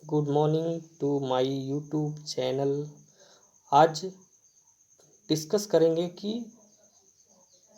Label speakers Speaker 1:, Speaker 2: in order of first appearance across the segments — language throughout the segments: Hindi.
Speaker 1: Good morning to my YouTube channel. आज डिस्कस करेंगे कि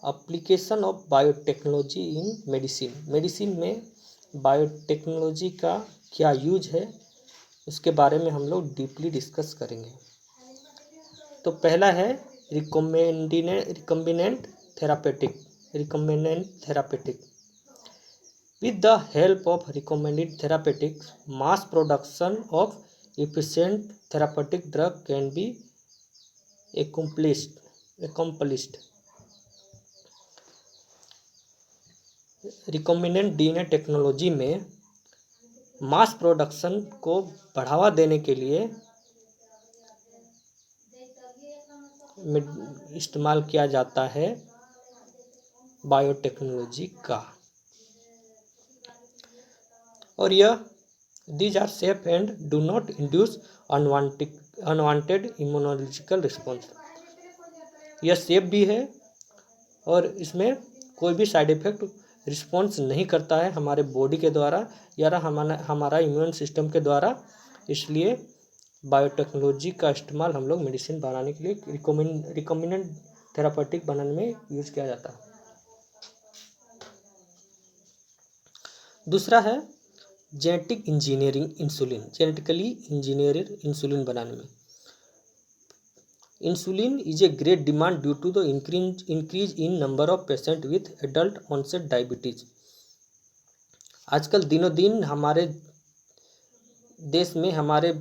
Speaker 1: application of biotechnology in medicine में बायोटेक्नोलॉजी का क्या यूज है, उसके बारे में हम लोग डीपली डिस्कस करेंगे। तो पहला है recombinant therapeutic. With the help of recommended therapeutics, mass production of efficient therapeutic drug can be accomplished. Recombinant DNA technology में मास प्रोडक्शन को बढ़ावा देने के लिए इस्तेमाल किया जाता है बायोटेक्नोलॉजी का, और यह these are safe and do not induce unwanted immunological response. यह सेफ भी है और इसमें कोई भी साइड इफेक्ट रिस्पॉन्स नहीं करता है हमारे बॉडी के द्वारा या हमारा इम्यून सिस्टम के द्वारा। इसलिए बायोटेक्नोलॉजी का इस्तेमाल हम लोग मेडिसिन बनाने के लिए रिकॉम्बिनेंट थेरापेटिक बनाने में यूज किया जाता है। दूसरा है genetic engineering insulin, genetically engineered insulin बनाने में। Insulin is a great demand due to the increase in number of patient with adult onset diabetes. आजकल दिनों दिन हमारे देश में, हमारे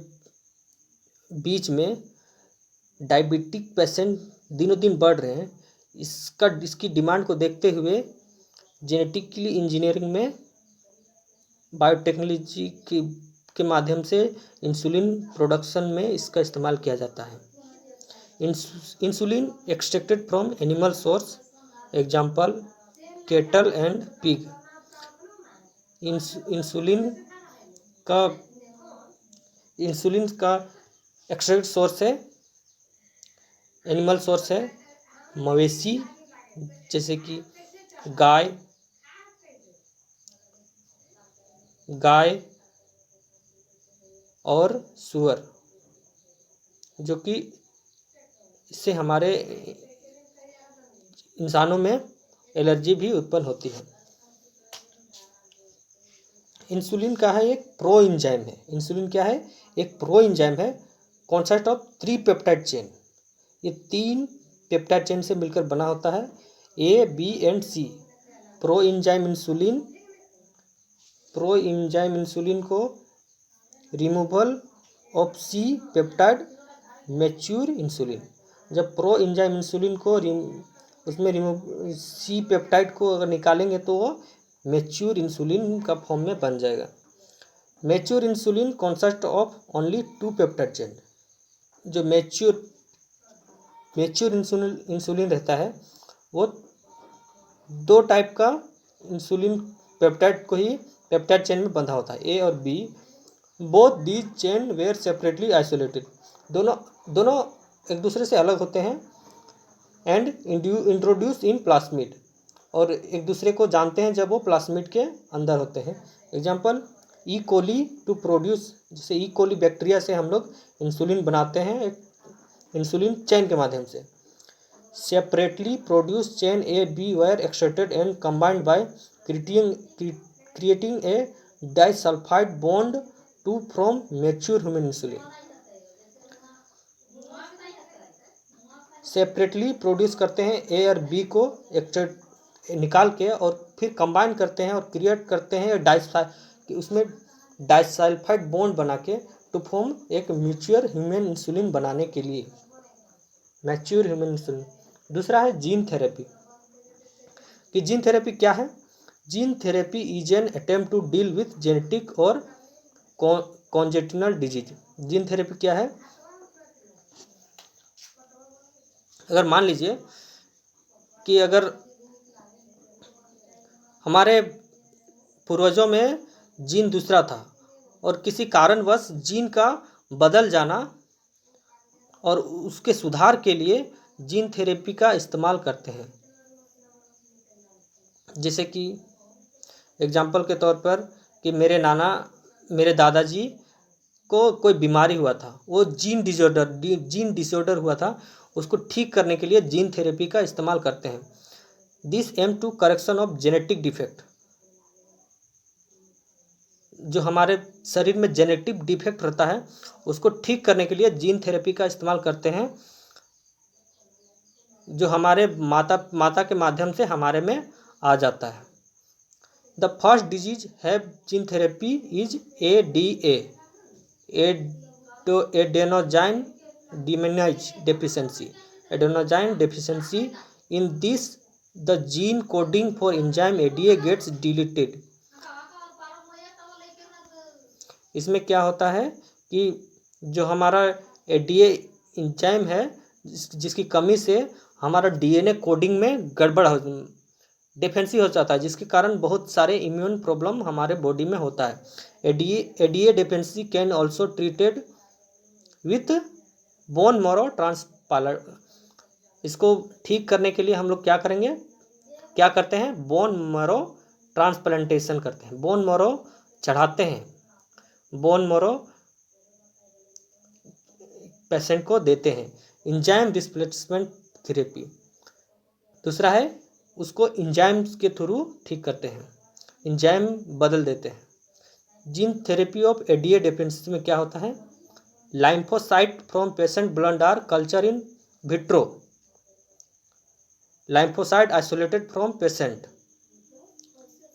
Speaker 1: बीच में डायबिटिक पेशेंट दिनों दिन बढ़ रहे हैं। इसकी डिमांड को देखते हुए जेनेटिकली इंजीनियरिंग में बायोटेक्नोलॉजी के माध्यम से इंसुलिन प्रोडक्शन में इसका इस्तेमाल किया जाता है। Insulin extracted from animal source, example kettle and pig. Insulin का एक्सट्रैक्ट सोर्स है, एनिमल सोर्स है मवेशी, जैसे कि गाय और सुअर, जो कि इससे हमारे इंसानों में एलर्जी भी उत्पन्न होती है। इंसुलिन का है एक प्रो एंजाइम है। इंसुलिन क्या है? एक प्रो एंजाइम है, कॉन्सेप्ट ऑफ 3 पेप्टाइड चेन। ये 3 पेप्टाइड चेन से मिलकर बना होता है, A, B and C. Pro enzyme insulin को removal of C peptide mature insulin. जब प्रो एंजाइम इंसुलिन को उसमें सी पेप्टाइड को अगर निकालेंगे तो वो मैच्योर इंसुलिन का फॉर्म में बन जाएगा। Mature insulin consist of only 2 peptide chain. जो मैच्योर इंसुलिन रहता है वो 2 टाइप का इंसुलिन पेप्टाइड को ही पेप्टाइड चेन में बंधा होता है, ए और B. Both these chain were separately isolated. दोनों एक दूसरे से अलग होते हैं एंड इंट्रोड्यूस इन प्लाज्मिड, और एक दूसरे को जानते हैं जब वो प्लाज्मिड के अंदर होते हैं। Example E coli to produce, जैसे ई कोली बैक्टीरिया से हम लोग इंसुलिन बनाते हैं एक इंसुलिन चेन के माध्यम से। Separately produce chain A B were extracted and combined by creating a disulphide bond to from mature human insulin. Separately produce करते हैं ए और बी को निकाल के, और फिर कंबाइन करते हैं और क्रिएट करते हैं उसमें डाइसल्फाइड बॉन्ड बना के टू फॉर्म एक मैच्योर ह्यूमन इंसुलिन बनाने के लिए, मैच्योर ह्यूमन इंसुलिन। दूसरा है जीन थेरेपी। कि जीन थेरेपी क्या है? Gene therapy is an attempt to deal with genetic और कॉन्जेनिटल डिजीज। जीन थेरेपी क्या है? अगर मान लीजिए कि अगर हमारे पूर्वजों में जीन दूसरा था और किसी कारणवश जीन का बदल जाना, और उसके सुधार के लिए जीन थेरेपी का इस्तेमाल करते हैं। जैसे कि एग्जाम्पल के तौर पर कि मेरे दादाजी को कोई बीमारी हुआ था, वो जीन डिसऑर्डर हुआ था, उसको ठीक करने के लिए जीन थेरेपी का इस्तेमाल करते हैं। This aim to correction of genetic defect, जो हमारे शरीर में जेनेटिक डिफेक्ट रहता है उसको ठीक करने के लिए जीन थेरेपी का इस्तेमाल करते हैं, जो हमारे माता के माध्यम से हमारे में आ जाता है। The first disease have gene therapy is ADA, adenosine deficiency. In this the gene coding for enzyme ADA gets deleted. इसमें क्या होता है कि जो हमारा ADA एंजाइम है जिसकी कमी से हमारा DNA कोडिंग में गड़बड़ हो डिफेंसी हो जाता है, जिसके कारण बहुत सारे इम्यून प्रॉब्लम हमारे बॉडी में होता है। ADA डिफेंसी can also treated with bone marrow transplant. इसको ठीक करने के लिए हम लोग क्या करते हैं, बोन मैरो ट्रांसप्लांटेशन करते हैं, बोन मैरो चढ़ाते हैं, बोन मैरो पेशेंट को देते हैं। एंजाइम रिप्लेसमेंट थेरेपी, दूसरा है उसको एंजाइम के थ्रू ठीक करते हैं, एंजाइम बदल देते हैं। Gene therapy of ADA deficiency में क्या होता है, lymphocyte from patient blood are culture in vitro, lymphocyte isolated from patient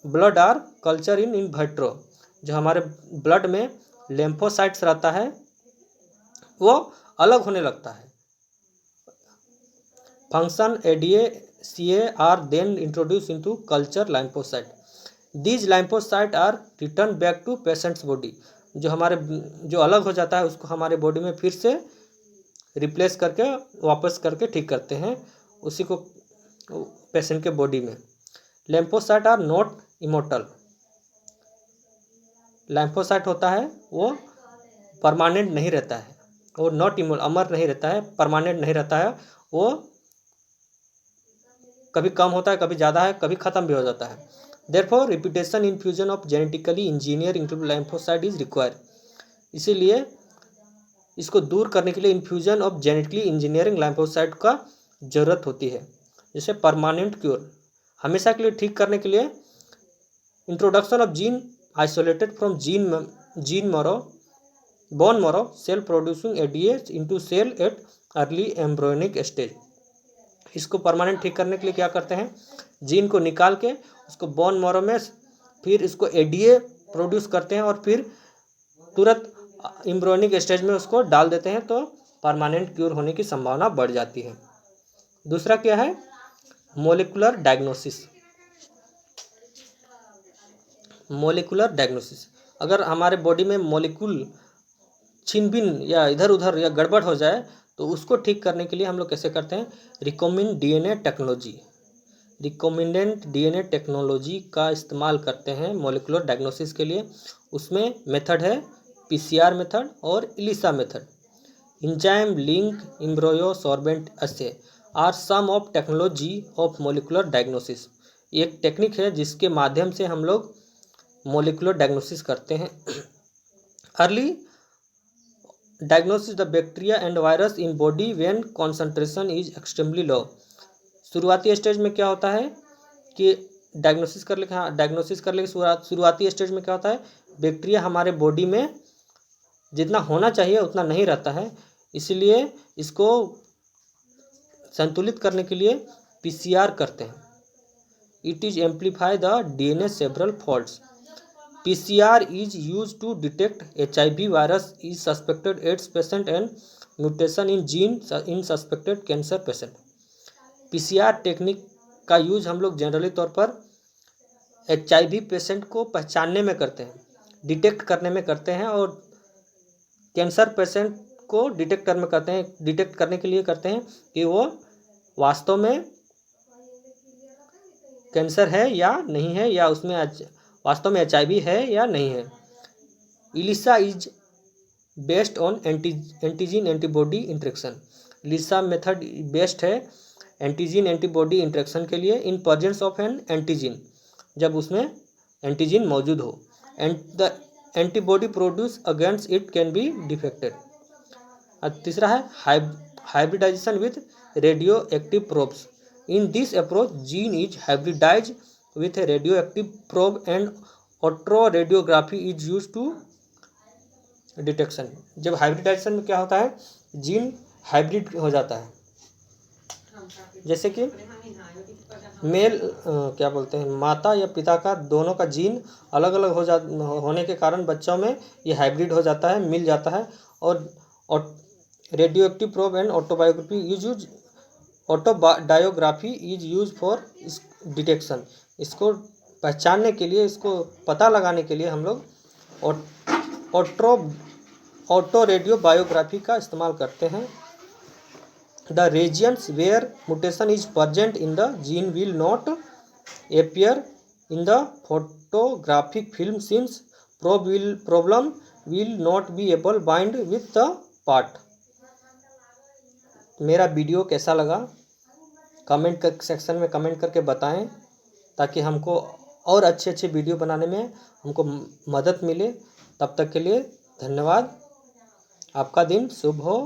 Speaker 1: blood are culture in vitro. जो हमारे ब्लड में लिम्फोसाइट्स रहता है वो अलग होने लगता है। Function ADA-CA are then introduce into culture lymphocyte. These lymphocyte are return back to patient's body. जो हमारे जो अलग हो जाता है उसको हमारे बॉडी में फिर से रिप्लेस करके वापस करके ठीक करते हैं उसी को पेशेंट के बॉडी में। Lymphocyte are not immortal. Lymphocyte होता है वो परमानेंट नहीं रहता है, वो नॉट इमोर्टल अमर नहीं रहता है, परमानेंट नहीं रहता है, वो कभी कम होता है, कभी ज़्यादा है, कभी ख़त्म भी हो जाता है। Therefore repetition infusion of genetically engineer into lymphocyte is required. इसीलिए इसको दूर करने के लिए infusion of genetically engineering lymphocyte का ज़रूरत होती है। जैसे परमानेंट क्योर, हमेशा के लिए ठीक करने के लिए introduction of gene isolated from gene marrow bone marrow cell producing ADA into cell at early embryonic stage. इसको परमानेंट ठीक करने के लिए क्या करते हैं, जीन को निकाल के उसको बोन मैरो में फिर इसको ADA प्रोड्यूस करते हैं और फिर तुरंत एम्ब्रियोनिक स्टेज में उसको डाल देते हैं, तो परमानेंट क्यूर होने की संभावना बढ़ जाती है। दूसरा क्या है, मोलिकुलर डायग्नोसिस। मोलिकुलर डायग्नोसिस, अगर हमारे बॉडी में मोलिकुल छिन-भिन या इधर उधर या गड़बड़ हो जाए तो उसको ठीक करने के लिए हम लोग कैसे करते हैं, रिकॉम्बिनेंट DNA टेक्नोलॉजी का इस्तेमाल करते हैं मोलिकुलर डायग्नोसिस के लिए। उसमें मेथड है PCR मेथड और ELISA method. Enzyme link embryo sorbent assay are some of technology of molecular diagnosis. एक टेक्निक है जिसके माध्यम से हम लोग मोलिकुलर डायग्नोसिस करते हैं। Early diagnosis the bacteria and virus in body when concentration is extremely low. शुरुआती स्टेज में क्या होता है कि डायग्नोसिस कर ले शुरुआती स्टेज में क्या होता है, बैक्टीरिया हमारे बॉडी में जितना होना चाहिए उतना नहीं रहता है, इसलिए इसको संतुलित करने के लिए PCR करते हैं। It is amplify the DNA several faults. PCR is used to detect HIV virus is suspected AIDS patient and mutation in gene in suspected cancer patient। PCR technique का यूज हम लोग जनरली तौर पर HIV पेशेंट को पहचानने में करते हैं, डिटेक्ट करने में करते हैं, और कैंसर पेशेंट को डिटेक्ट करने के लिए करते हैं कि वो वास्तव में कैंसर है या नहीं है, या उसमें वास्तव में HIV है या नहीं है। ELISA is based on antigen antibody interaction. ELISA method based है एंटीजन एंटीबॉडी इंटरेक्शन के लिए in presence of an antigen, जब उसमें एंटीजन मौजूद हो। And the antibody produce against it can be defected. और तीसरा है hybridization with radioactive probes. In this approach gene is hybridize with a radioactive probe and autoradiography is use to detection. जब हाइब्रिडाइजेशन में क्या होता है, जीन हाइब्रिड हो जाता है, जैसे कि मेल क्या बोलते हैं, माता या पिता का दोनों का जीन अलग अलग होने के कारण बच्चों में ये हाइब्रिड हो जाता है, मिल जाता है। और radioactive probe and autoradiography is use for detection. इसको पहचानने के लिए, इसको पता लगाने के लिए हम लोग ऑटो रेडियो बायोग्राफी का इस्तेमाल करते हैं। The regions where mutation is present in the gene will not appear in the photographic film since problem will not be able bind with the part। मेरा वीडियो कैसा लगा कमेंट सेक्शन में कमेंट करके बताएं, ताकि हमको और अच्छे वीडियो बनाने में हमको मदद मिले। तब तक के लिए धन्यवाद। आपका दिन शुभ हो।